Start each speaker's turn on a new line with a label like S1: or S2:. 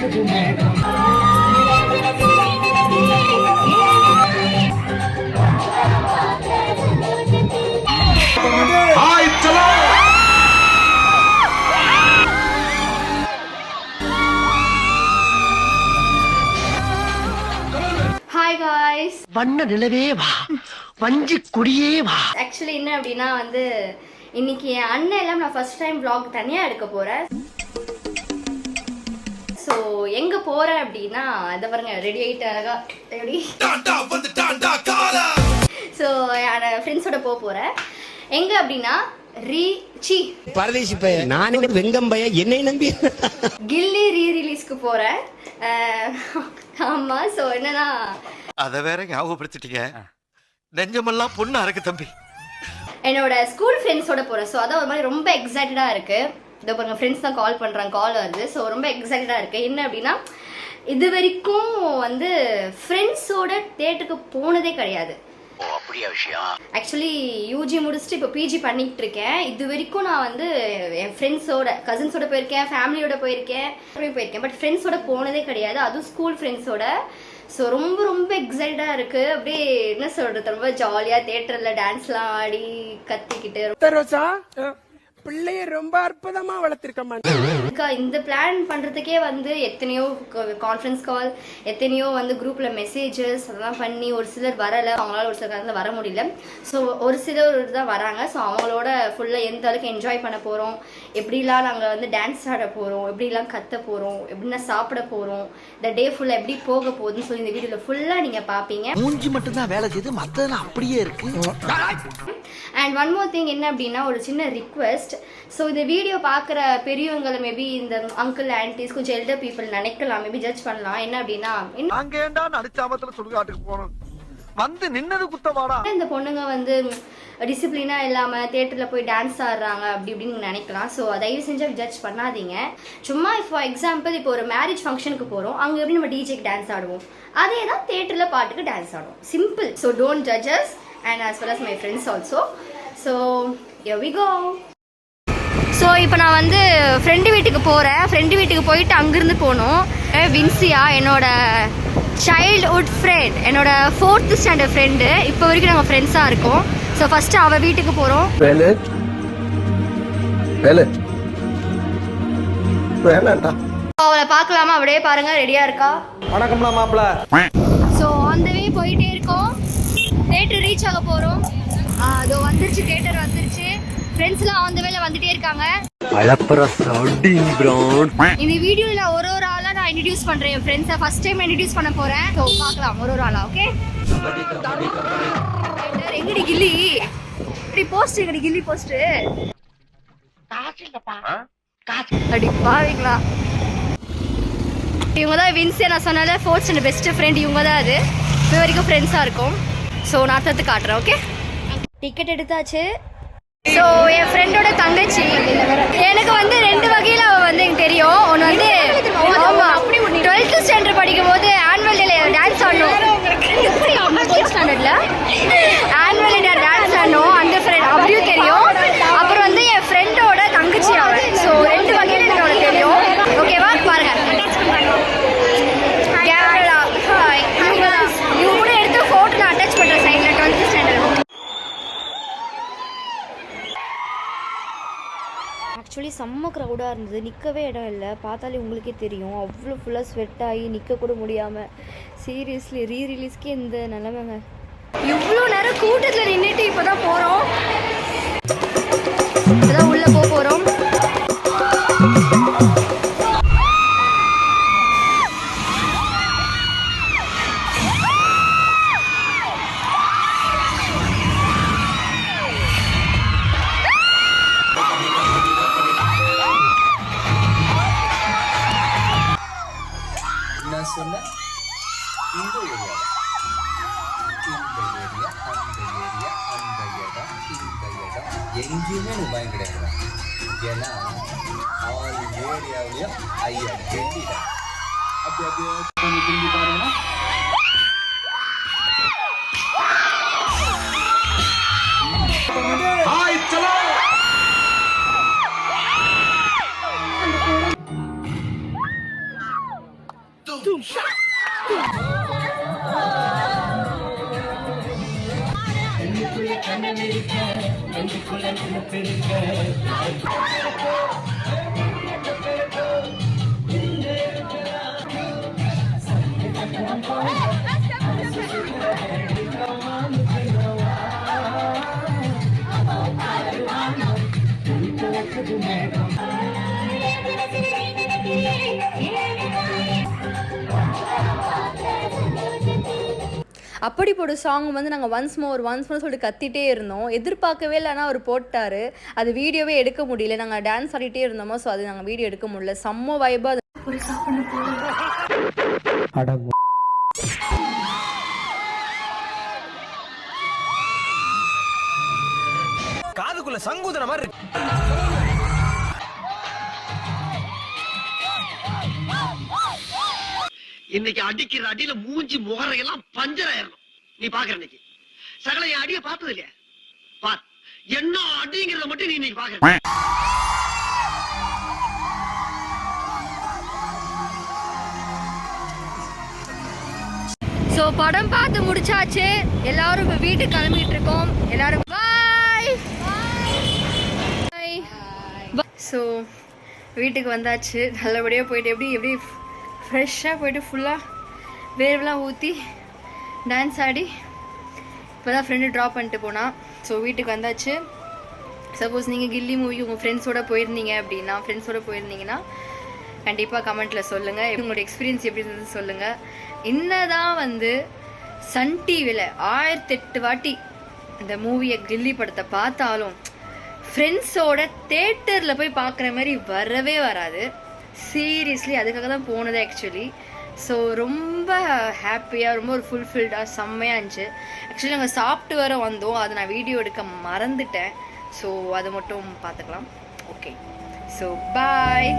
S1: Hi guys.
S2: வண்ண நிலவே வா, வஞ்சி கொடியே வா.
S1: ஆக்சுவலி என்ன அப்படின்னா வந்து இன்னைக்கு என் அண்ணன் எல்லாம் நான் ஃபர்ஸ்ட் டைம் vlog தனியா எடுக்க போறேன். ஸோ எங்க போறேன் அப்படின்னா இதை பாருங்க ரெடி ஆயிட்டு அழகா எப்படி ஸோ ஃப்ரெண்ட்ஸோட போறேன். எங்க அப்படின்னா
S3: பரதேசி பையன் நானே வெங்கம் பையன் என்னை நம்பி
S1: கில்லி ரீரிலீஸ்க்கு போறேன். ஆமா ஸோ என்னன்னா
S4: அதை வேற ஞாபகப்படுத்திட்டீங்க. நெஞ்சமெல்லாம் பொண்ணு அறக்கு தம்பி.
S1: என்னோட ஸ்கூல் ஃப்ரெண்ட்ஸோட போறேன். ஸோ அதான் ஒரு மாதிரி ரொம்ப எக்ஸைட்டடா இருக்கு. இதோ பாருங்க ஃப்ரெண்ட்ஸ் தான் கால் பண்றாங்க, கால் வருது. ஸோ ரொம்ப எக்ஸைட்டடா இருக்கு. என்ன அப்படின்னா இது வரைக்கும் வந்து ஃப்ரெண்ட்ஸோட தியேட்டருக்கு போனதே கிடையாது. ஆக்சுவலி யூஜி முடிச்சுட்டு இப்போ பிஜி பண்ணிட்டு இருக்கேன். இது வரைக்கும் நான் வந்து என் ஃப்ரெண்ட்ஸோட கசின்ஸோட போயிருக்கேன், ஃபேமிலியோட போயிருக்கேன், பட் ஃப்ரெண்ட்ஸோட போனதே கிடையாது, அதுவும் ஸ்கூல் ஃப்ரெண்ட்ஸோட. ஸோ ரொம்ப ரொம்ப எக்ஸைட்டடாக இருக்கு. அப்படியே என்ன சொல்றது, ரொம்ப ஜாலியாக தியேட்டரில் டான்ஸ்லாம் ஆடி கத்திக்கிட்டு
S2: பிள்ளைய ரொம்ப அற்புதமா வளர்த்திருக்க.
S1: இந்த பிளான் பண்றதுக்கே வந்து எத்தனையோ கான்ஃபரன்ஸ் கால், எத்தனையோ வந்து குரூப்ல மெசேஜஸ் அதெல்லாம் பண்ணி ஒரு சிலர் வரல, அவங்களால ஒரு சில காலத்தில் வர முடியல. ஸோ ஒரு சிலர் தான் வராங்க. ஸோ அவங்களோட ஃபுல்லா எந்த அளவுக்கு என்ஜாய் பண்ண போறோம், எப்படிலாம் நாங்கள் வந்து டான்ஸ் ஆட போறோம், எப்படிலாம் கத்த போறோம், எப்படின்னா சாப்பிட போறோம், இந்த டே ஃபுல்லா எப்படி போக போகுதுன்னு சொல்லி இந்த வீடியோல ஃபுல்லா நீங்க பாப்பீங்க.
S3: மூஞ்சி மட்டும் தான் வேலை செய்து மத்ததெல்லாம் அப்படியே இருக்கு.
S1: அண்ட் ஒன் மோர் திங் என்ன அப்படின்னா ஒரு சின்ன ரிக்வெஸ்ட். ஸோ இந்த வீடியோ பார்க்குற பெரியவங்களை மேபி இந்த அங்கிள் ஆன்டிஸ் கொஞ்சம் எல்டர் பீப்புள் நினைக்கலாம், மேபி ஜட்ஜ் பண்ணலாம். என்ன அப்படின்னா
S4: வந்து நின்னது குத்தமாடா,
S1: இந்த பொண்ணுங்க வந்து டிசிப்ளினா இல்லாம தியேட்டர்ல போய் டான்ஸ் ஆடுறாங்க அப்படி இப்படின்னு நினைக்கலாம். ஸோ தயவு செஞ்சு ஜட்ஜ் பண்ணாதீங்க. சும்மா ஃபார் எக்ஸாம்பிள் இப்போ ஒரு மேரேஜ் ஃபங்க்ஷனுக்கு போறோம், அங்க எப்படி நம்ம டிஜேக்கு டான்ஸ் ஆடுவோம், அதே தான் தியேட்டர்ல பாட்டுக்கு டான்ஸ் ஆடுவோம். Simple. So don't judges and as well as my friends also. So here we go. So இப்போ நான் வந்து ஃப்ரெண்டு வீட்டுக்கு போகிறேன். ஃப்ரெண்டு வீட்டுக்கு போயிட்டு அங்கேருந்து போகணும். வின்சியா என்னோட சைல்ட்ஹுட் ஃப்ரெண்ட், என்னோட 4th ஸ்டாண்டர்ட் ஃப்ரெண்டு. இப்போ வரைக்கும் நாங்கள் ஃப்ரெண்ட்ஸாக இருக்கோம். ஸோ ஃபஸ்ட்டு அவள் வீட்டுக்கு போகிறோம். அவளை பார்க்கலாமா? அப்படியே பாருங்க, ரெடியாக இருக்கா?
S4: வணக்கம்டா மாப்பிள்ள.
S1: ஸோ அந்த வே போயிட்டே இருக்கோம். தியேட்டர் ரீச் ஆக போறோம். அதோ வந்துருச்சு, தியேட்டர் வந்துருச்சு. ஃப்ரெண்ட்ஸ்லாம் அந்த வேளை வந்துட்டே இருக்காங்க. இந்த வீடியோல நான் ஒரு ஆளா நான் இன்ட்ரோடியூஸ் பண்றேன். என் ஃப்ரெண்ட்ஸை ஃபர்ஸ்ட் டைம் இன்ட்ரோடியூஸ் பண்ண போறேன். ஸோ பார்க்கலாம் ஒரு ஆளா. ஓகே, எங்கடி கில்லி? இப்படி போஸ்ட் எங்கடி கில்லி போஸ்ட்? அடி பாவீங்களா? இவங்க தான் வின்சியா, நான் சொன்னால 4th ஸ்டாண்டர்ட் பெஸ்ட் ஃப்ரெண்ட். இவங்க தான் அது. இப்போ வரைக்கும் ஃப்ரெண்ட்ஸாக இருக்கும். ஸோ நான் தத்து காட்டுறேன். ஓகே, டிக்கெட் எடுத்தாச்சு. ஸோ என் ஃப்ரெண்டோட தங்கச்சி. எனக்கு வந்து 2 வகையில் அவள் வந்து எனக்கு தெரியும். ஒன்று வந்து ஆமாம் 12th ஸ்டாண்டர்ட் படிக்கும் போது ஆனுவல் டேல டான்ஸ் ஆடணும். 12th ஸ்டாண்டர்டில் ஆனுவல் டே டான்ஸ் ஆடணும். அந்த ஃப்ரெண்ட் அப்படியும் தெரியும். அப்புறம் வந்து என் ஃப்ரெண்டோட தங்கச்சி அவள். ஸோ 2 வகையில் எனக்கு அவளுக்கு தெரியும். ஓகேவா? பாருங்க, இவங்க கூட எடுத்து ஃபோட்டோ நான் அட்டாச் பண்ணுறேன் சைடில். 12th standard. ஆக்சுவலி செம்ம க்ரௌடாக இருந்தது, நிற்கவே இடம் இல்லை. பார்த்தாலே உங்களுக்கே தெரியும், அவ்வளோ ஃபுல்லாக ஸ்வெட் ஆகி நிற்க கூட முடியாமல். சீரியஸ்லி ரீரிலீஸ்க்கே இந்த நிலமைங்க. இவ்வளோ நேரம் கூட்டத்தில் நின்றுட்டு இப்போ தான் போகிறோம். இப்போ தான் உள்ளே போகிறோம்.
S5: எங்கேயுமே எனக்கு பயம் கிடையாது. ஏன்னா ஆல் ஏரியாவிலையும் ஐயா கெட்டிட்டேன். அப்படி அப்படியே கொஞ்சம் திரும்பி பாருங்கன்னா
S6: அப்படி போடு சாங் வந்து நாங்கள் ஒன்ஸ் மோர் சொல்லிட்டு கத்திட்டே இருந்தோம். எதிர்பார்க்கவே இல்லை, ஆனால் அவர் போட்டார். அது வீடியோவே எடுக்க முடியல, நாங்கள் டான்ஸ் ஆடிட்டே இருந்தோமோ, ஸோ அது நாங்கள் வீடியோ எடுக்க முடியல. செம்ம வைபாக
S3: காதுக்குள்ள சங்குதுற மாதிரி இருக்கு.
S2: இன்னைக்கு அடிக்கிற அடியில மூஞ்சி முகரையெல்லாம் பஞ்சர் ஆயிரணும். நீ பாக்குற இன்னைக்கு சகல என் அடிய பார்த்தது இல்லையா? பார் என்ன அடிங்கிறத மட்டும் நீ இன்னைக்கு பாக்குற.
S1: ஸோ படம் பார்த்து முடிச்சாச்சு. எல்லாரும் இப்போ வீட்டுக்கு கிளம்பிட்டு இருக்கோம். எல்லாரும் பாய். ஸோ வீட்டுக்கு வந்தாச்சு. நல்லபடியாக போயிட்டு எப்படி ஃப்ரெஷ்ஷாக போயிட்டு ஃபுல்லாக வேர்வெலாம் ஊற்றி டான்ஸ் ஆடி இப்போ தான் ஃப்ரெண்டு ட்ராப் பண்ணிட்டு போனால். ஸோ வீட்டுக்கு வந்தாச்சு. சப்போஸ் நீங்கள் கில்லி மூவி உங்கள் ஃப்ரெண்ட்ஸோடு போயிருந்தீங்கன்னா கண்டிப்பாக கமெண்ட்டில் சொல்லுங்கள். உங்களோட எக்ஸ்பீரியன்ஸ் எப்படி இருந்தது சொல்லுங்கள். இன்னதான் வந்து சன் டிவியில் 1008 வாட்டி இந்த மூவியை கில்லி படத்தை பார்த்தாலும் ஃப்ரெண்ட்ஸோட தேட்டரில் போய் பார்க்குற மாதிரி வரவே வராது. சீரியஸ்லி அதுக்காக தான் போனது ஆக்சுவலி. ஸோ ரொம்ப ஹாப்பியாக, ரொம்ப ஒரு ஃபுல்ஃபில்டாக செம்மையாக இருந்துச்சு. ஆக்சுவலி நாங்கள் சாப்பிட்டு வர வந்தோம், அதை நான் வீடியோ எடுக்க மறந்துட்டேன். ஸோ அதை மட்டும் பார்த்துக்கலாம். Okay, so bye.